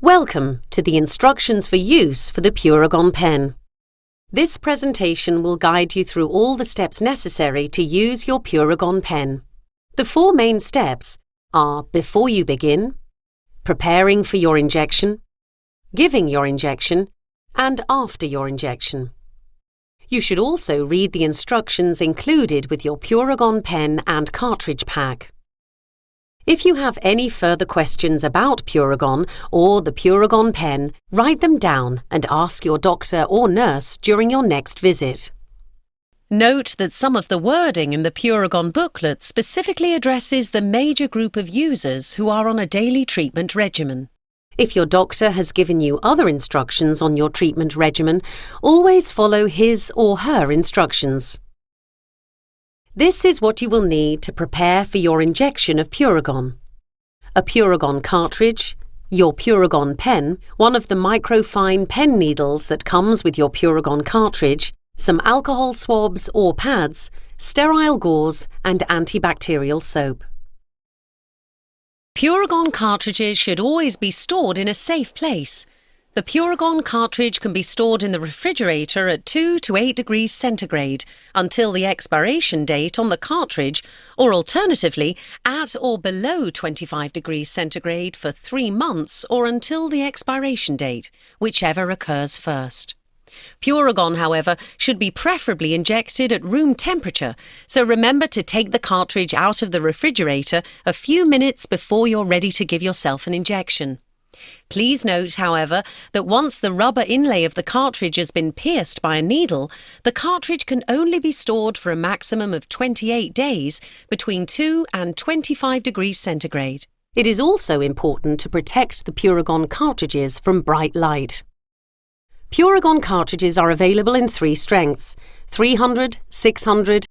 Welcome to the instructions for use for the 퓨레곤 pen. This presentation will guide you through all the steps necessary to use your 퓨레곤 pen. The four main steps are before you begin, preparing for your injection, giving your injection, and after your injection. You should also read the instructions included with your 퓨레곤 pen and cartridge pack. If you have any further questions about 퓨레곤 or the 퓨레곤 pen, write them down and ask your doctor or nurse during your next visit. Note that some of the wording in the 퓨레곤 booklet specifically addresses the major group of users who are on a daily treatment regimen. If your doctor has given you other instructions on your treatment regimen, always follow his or her instructions. This is what you will need to prepare for your injection of 퓨레곤. A 퓨레곤 cartridge, your 퓨레곤 pen, one of the microfine pen needles that comes with your 퓨레곤 cartridge, some alcohol swabs or pads, sterile gauze and antibacterial soap. 퓨레곤 cartridges should always be stored in a safe place. The 퓨레곤 cartridge can be stored in the refrigerator at 2 to 8 degrees centigrade until the expiration date on the cartridge, or alternatively at or below 25 degrees centigrade for 3 months or until the expiration date, whichever occurs first. 퓨레곤, however, should be preferably injected at room temperature, so remember to take the cartridge out of the refrigerator a few minutes before you're ready to give yourself an injection. Please note, however, that once the rubber inlay of the cartridge has been pierced by a needle, the cartridge can only be stored for a maximum of 28 days between 2 and 25 degrees centigrade. It is also important to protect the 퓨레곤 cartridges from bright light. 퓨레곤 cartridges are available in 3 strengths: 300, 600,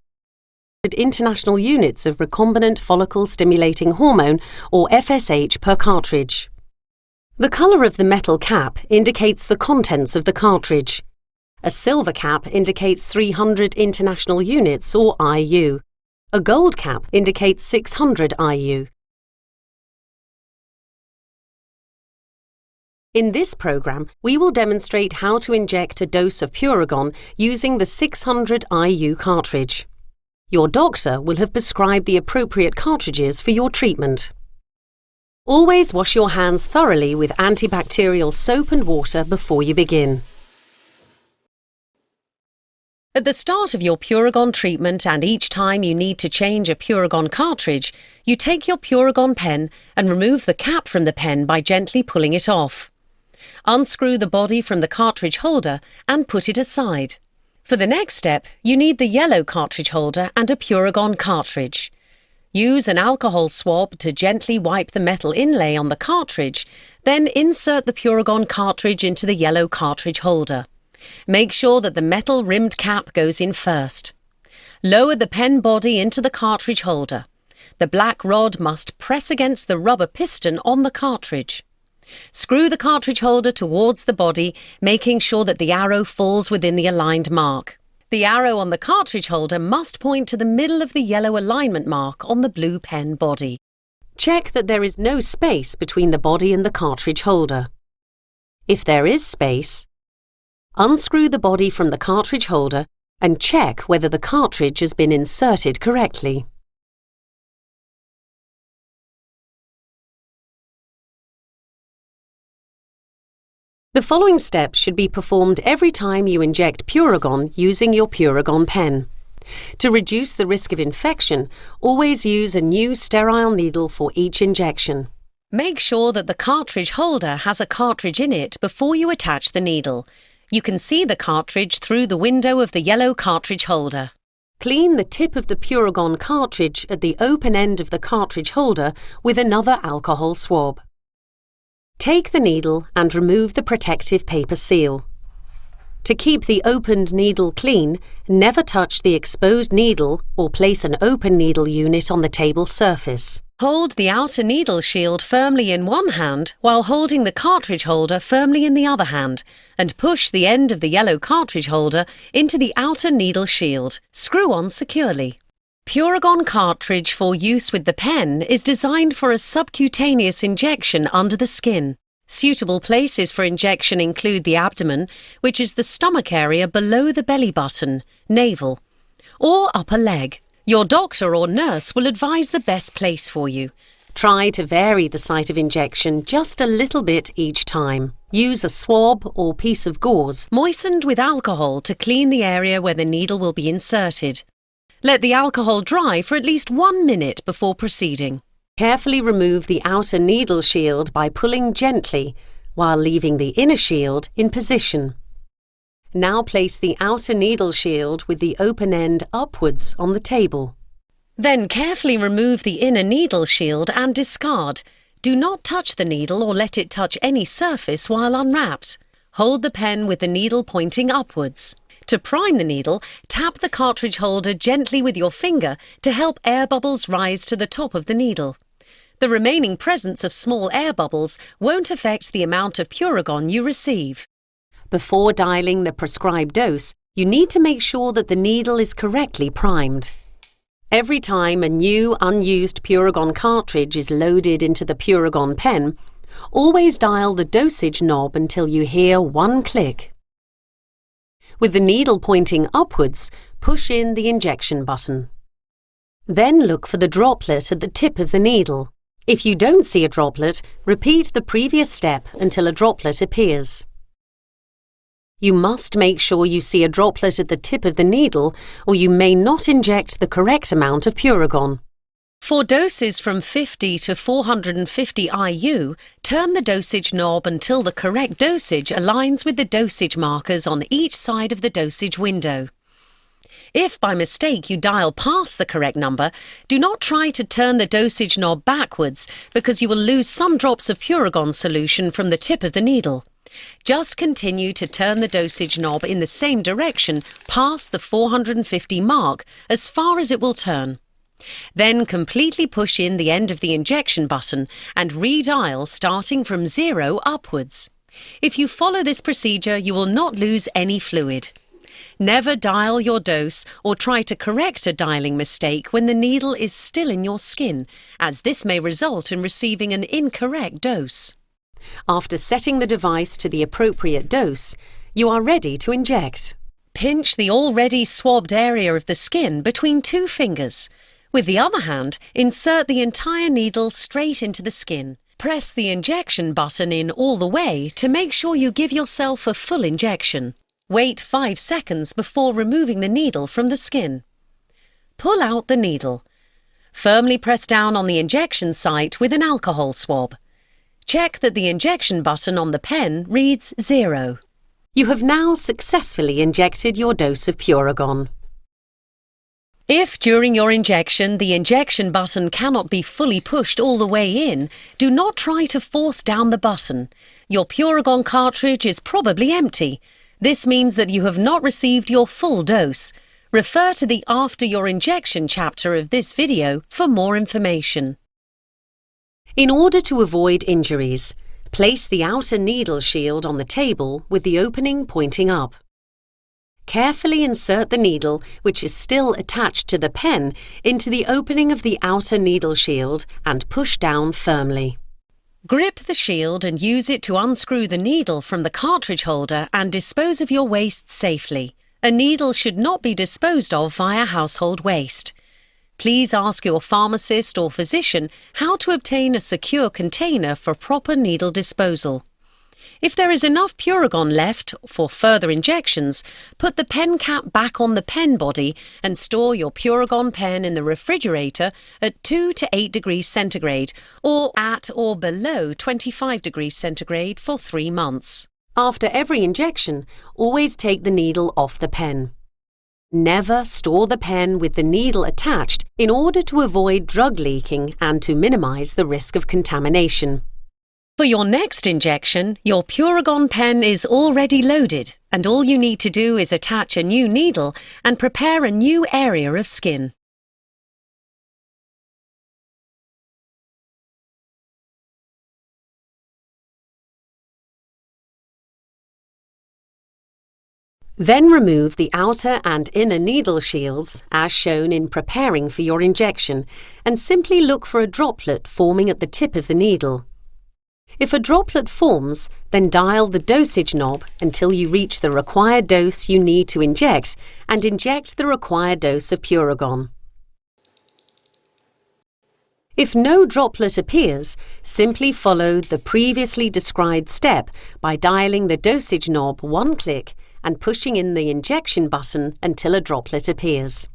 international units of recombinant follicle stimulating hormone, or FSH, per cartridge. The colour of the metal cap indicates the contents of the cartridge. A silver cap indicates 300 international units, or IU. A gold cap indicates 600 IU. In this program, we will demonstrate how to inject a dose of 퓨레곤 using the 600 IU cartridge. Your doctor will have prescribed the appropriate cartridges for your treatment. Always wash your hands thoroughly with antibacterial soap and water before you begin. At the start of your 퓨레곤 treatment and each time you need to change a 퓨레곤 cartridge, you take your 퓨레곤 pen and remove the cap from the pen by gently pulling it off. Unscrew the body from the cartridge holder and put it aside. For the next step, you need the yellow cartridge holder and a 퓨레곤 cartridge. Use an alcohol swab to gently wipe the metal inlay on the cartridge, then insert the 퓨레곤 cartridge into the yellow cartridge holder. Make sure that the metal-rimmed cap goes in first. Lower the pen body into the cartridge holder. The black rod must press against the rubber piston on the cartridge. Screw the cartridge holder towards the body, making sure that the arrow falls within the aligned mark. The arrow on the cartridge holder must point to the middle of the yellow alignment mark on the blue pen body. Check that there is no space between the body and the cartridge holder. If there is space, unscrew the body from the cartridge holder and check whether the cartridge has been inserted correctly. The following steps should be performed every time you inject 퓨레곤 using your 퓨레곤 pen. To reduce the risk of infection, always use a new sterile needle for each injection. Make sure that the cartridge holder has a cartridge in it before you attach the needle. You can see the cartridge through the window of the yellow cartridge holder. Clean the tip of the 퓨레곤 cartridge at the open end of the cartridge holder with another alcohol swab. Take the needle and remove the protective paper seal. To keep the opened needle clean, never touch the exposed needle or place an open needle unit on the table surface. Hold the outer needle shield firmly in one hand while holding the cartridge holder firmly in the other hand, and push the end of the yellow cartridge holder into the outer needle shield. Screw on securely. 퓨레곤 cartridge for use with the pen is designed for a subcutaneous injection under the skin. Suitable places for injection include the abdomen, which is the stomach area below the belly button, navel, or upper leg. Your doctor or nurse will advise the best place for you. Try to vary the site of injection just a little bit each time. Use a swab or piece of gauze moistened with alcohol to clean the area where the needle will be inserted. Let the alcohol dry for at least 1 minute before proceeding. Carefully remove the outer needle shield by pulling gently while leaving the inner shield in position. Now place the outer needle shield with the open end upwards on the table. Then carefully remove the inner needle shield and discard. Do not touch the needle or let it touch any surface while unwrapped. Hold the pen with the needle pointing upwards. To prime the needle, tap the cartridge holder gently with your finger to help air bubbles rise to the top of the needle. The remaining presence of small air bubbles won't affect the amount of Puragon you receive. Before dialing the prescribed dose, you need to make sure that the needle is correctly primed. Every time a new unused Puragon cartridge is loaded into the Puragon pen, always dial the dosage knob until you hear one click. With the needle pointing upwards, push in the injection button. Then look for the droplet at the tip of the needle. If you don't see a droplet, repeat the previous step until a droplet appears. You must make sure you see a droplet at the tip of the needle, or you may not inject the correct amount of Puragon. For doses from 50 to 450 IU, turn the dosage knob until the correct dosage aligns with the dosage markers on each side of the dosage window. If by mistake you dial past the correct number, do not try to turn the dosage knob backwards because you will lose some drops of Puragon solution from the tip of the needle. Just continue to turn the dosage knob in the same direction past the 450 mark as far as it will turn. Then completely push in the end of the injection button and redial starting from 0 upwards. If you follow this procedure, you will not lose any fluid. Never dial your dose or try to correct a dialing mistake when the needle is still in your skin, as this may result in receiving an incorrect dose. After setting the device to the appropriate dose, you are ready to inject. Pinch the already swabbed area of the skin between 2 fingers. With the other hand, insert the entire needle straight into the skin. Press the injection button in all the way to make sure you give yourself a full injection. Wait 5 seconds before removing the needle from the skin. Pull out the needle. Firmly press down on the injection site with an alcohol swab. Check that the injection button on the pen reads 0. You have now successfully injected your dose of Puragon. If during your injection the injection button cannot be fully pushed all the way in, do not try to force down the button. Your Puragon cartridge is probably empty. This means that you have not received your full dose. Refer to the After Your Injection chapter of this video for more information. In order to avoid injuries, place the outer needle shield on the table with the opening pointing up. Carefully insert the needle, which is still attached to the pen, into the opening of the outer needle shield and push down firmly. Grip the shield and use it to unscrew the needle from the cartridge holder and dispose of your waste safely. A needle should not be disposed of via household waste. Please ask your pharmacist or physician how to obtain a secure container for proper needle disposal. If there is enough Puragon left for further injections, put the pen cap back on the pen body and store your Puragon pen in the refrigerator at 2 to 8 degrees centigrade or at or below 25 degrees centigrade for 3 months. After every injection, always take the needle off the pen. Never store the pen with the needle attached in order to avoid drug leaking and to minimize the risk of contamination. For your next injection, your Puragon pen is already loaded and all you need to do is attach a new needle and prepare a new area of skin. Then remove the outer and inner needle shields as shown in preparing for your injection and simply look for a droplet forming at the tip of the needle. If a droplet forms, then dial the dosage knob until you reach the required dose you need to inject and inject the required dose of Puragon. If no droplet appears, simply follow the previously described step by dialing the dosage knob one click and pushing in the injection button until a droplet appears.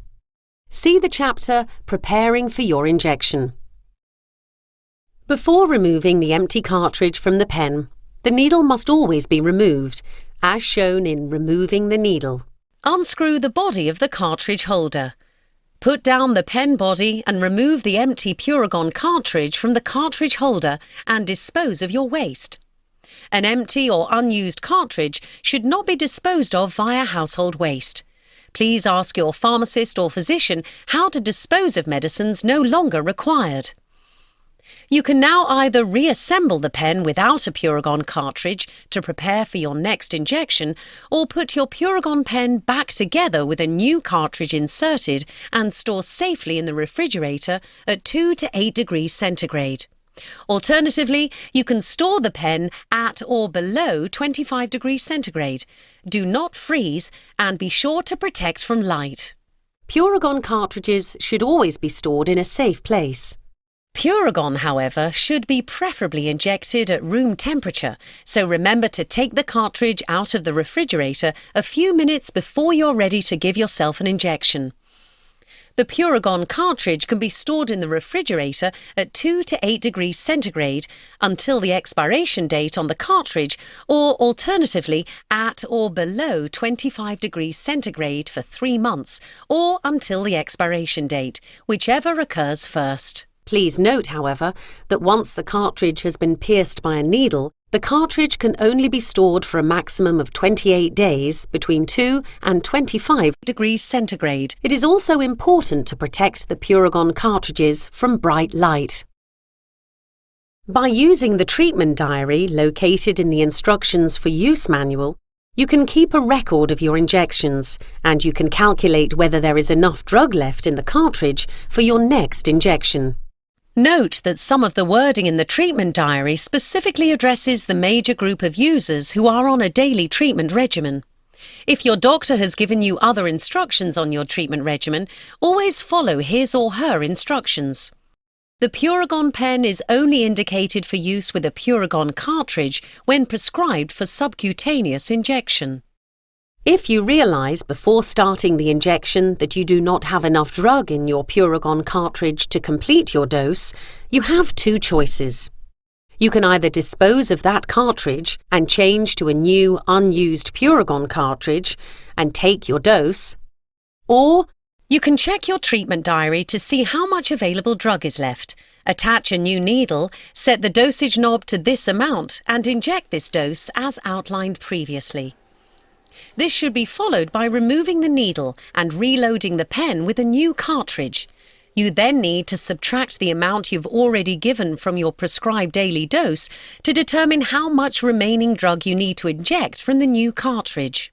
See the chapter Preparing for your injection. Before removing the empty cartridge from the pen, the needle must always be removed, as shown in Removing the Needle. Unscrew the body of the cartridge holder. Put down the pen body and remove the empty Puragon cartridge from the cartridge holder and dispose of your waste. An empty or unused cartridge should not be disposed of via household waste. Please ask your pharmacist or physician how to dispose of medicines no longer required. You can now either reassemble the pen without a Puragon cartridge to prepare for your next injection, or put your Puragon pen back together with a new cartridge inserted and store safely in the refrigerator at 2 to 8 degrees centigrade. Alternatively, you can store the pen at or below 25 degrees centigrade. Do not freeze and be sure to protect from light. Puragon cartridges should always be stored in a safe place. Puragon, however, should be preferably injected at room temperature, so remember to take the cartridge out of the refrigerator a few minutes before you're ready to give yourself an injection. The Puragon cartridge can be stored in the refrigerator at 2 to 8 degrees centigrade until the expiration date on the cartridge, or alternatively at or below 25 degrees centigrade for 3 months, or until the expiration date, whichever occurs first. Please note, however, that once the cartridge has been pierced by a needle, the cartridge can only be stored for a maximum of 28 days between 2 and 25 degrees centigrade. It is also important to protect the Puragon cartridges from bright light. By using the treatment diary located in the Instructions for Use manual, you can keep a record of your injections, and you can calculate whether there is enough drug left in the cartridge for your next injection. Note that some of the wording in the treatment diary specifically addresses the major group of users who are on a daily treatment regimen. If your doctor has given you other instructions on your treatment regimen, always follow his or her instructions. The Puragon pen is only indicated for use with a Puragon cartridge when prescribed for subcutaneous injection. If you realise before starting the injection that you do not have enough drug in your Puragon cartridge to complete your dose, you have 2 choices. You can either dispose of that cartridge and change to a new unused Puragon cartridge and take your dose, or you can check your treatment diary to see how much available drug is left, attach a new needle, set the dosage knob to this amount and inject this dose as outlined previously. This should be followed by removing the needle and reloading the pen with a new cartridge. You then need to subtract the amount you've already given from your prescribed daily dose to determine how much remaining drug you need to inject from the new cartridge.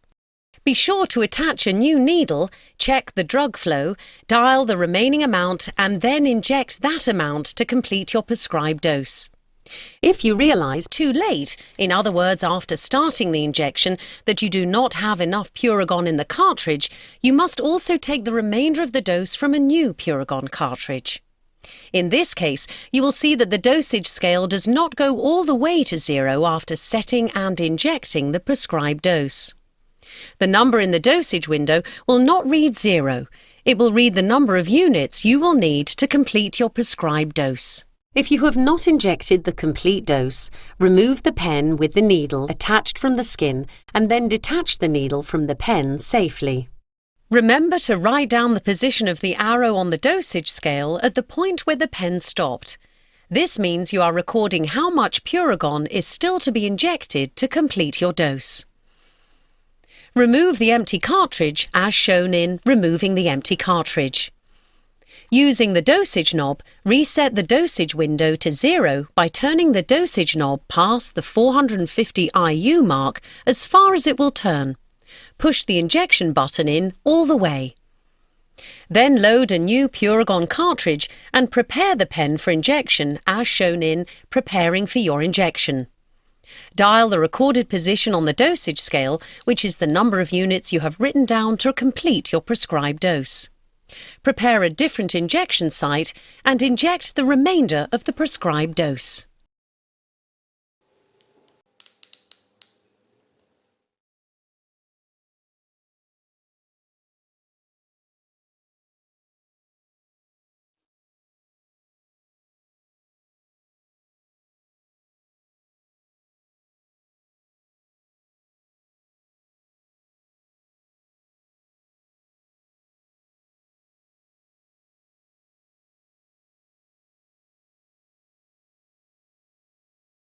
Be sure to attach a new needle, check the drug flow, dial the remaining amount and then inject that amount to complete your prescribed dose. If you realise too late, in other words after starting the injection, that you do not have enough Puragon in the cartridge, you must also take the remainder of the dose from a new Puragon cartridge. In this case, you will see that the dosage scale does not go all the way to 0 after setting and injecting the prescribed dose. The number in the dosage window will not read 0. It will read the number of units you will need to complete your prescribed dose. If you have not injected the complete dose, remove the pen with the needle attached from the skin and then detach the needle from the pen safely. Remember to write down the position of the arrow on the dosage scale at the point where the pen stopped. This means you are recording how much Puragon is still to be injected to complete your dose. Remove the empty cartridge as shown in Removing the Empty Cartridge. Using the dosage knob, reset the dosage window to 0 by turning the dosage knob past the 450 IU mark as far as it will turn. Push the injection button in all the way. Then load a new 퓨레곤 cartridge and prepare the pen for injection as shown in Preparing for your injection. Dial the recorded position on the dosage scale, which is the number of units you have written down to complete your prescribed dose. Prepare a different injection site and inject the remainder of the prescribed dose.